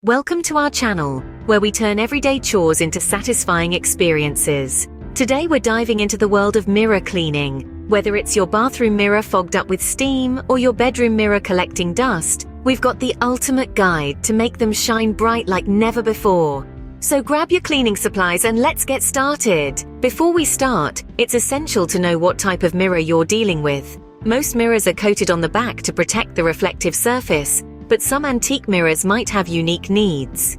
Welcome to our channel, where we turn everyday chores into satisfying experiences. Today we're diving into the world of mirror cleaning. Whether it's your bathroom mirror fogged up with steam or your bedroom mirror collecting dust, we've got the ultimate guide to make them shine bright like never before. So grab your cleaning supplies and let's get started. Before we start, it's essential to know what type of mirror you're dealing with. Most mirrors are coated on the back to protect the reflective surface, but some antique mirrors might have unique needs.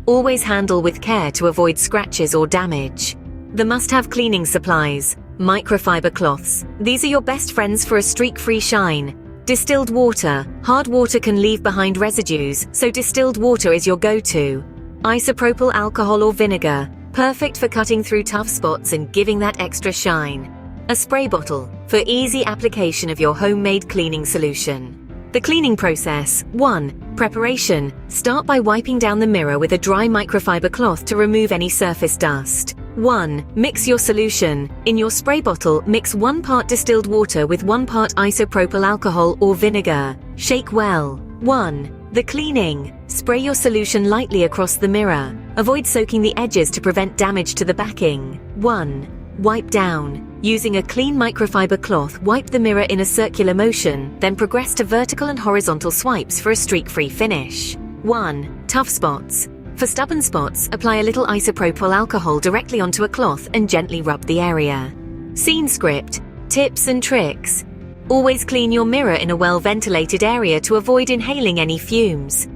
Always handle with care to avoid scratches or damage. The must-have cleaning supplies: microfiber cloths. These are your best friends for a streak-free shine. Distilled water. Hard water can leave behind residues, so distilled water is your go-to. Isopropyl alcohol or vinegar, perfect for cutting through tough spots and giving that extra shine. A spray bottle, for easy application of your homemade cleaning solution. The cleaning process. 1. Preparation. Start by wiping down the mirror with a dry microfiber cloth to remove any surface dust. 1. Mix your solution. In your spray bottle, mix 1 part distilled water with 1 part isopropyl alcohol or vinegar. Shake well. 1. The cleaning. Spray your solution lightly across the mirror. Avoid soaking the edges to prevent damage to the backing. 1. Wipe down. Using a clean microfiber cloth, wipe the mirror in a circular motion, then progress to vertical and horizontal swipes for a streak-free finish. 1. Tough spots. For stubborn spots, apply a little isopropyl alcohol directly onto a cloth and gently rub the area. Scene script. Tips and tricks. Always clean your mirror in a well-ventilated area to avoid inhaling any fumes.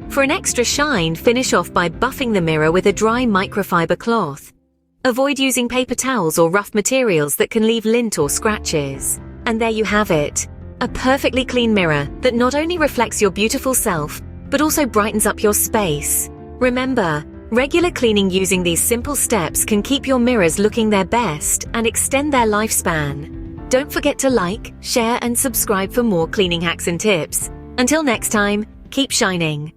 For an extra shine, finish off by buffing the mirror with a dry microfiber cloth. Avoid using paper towels or rough materials that can leave lint or scratches. And there you have it. A perfectly clean mirror that not only reflects your beautiful self, but also brightens up your space. Remember, regular cleaning using these simple steps can keep your mirrors looking their best and extend their lifespan. Don't forget to like, share, and subscribe for more cleaning hacks and tips. Until next time, keep shining.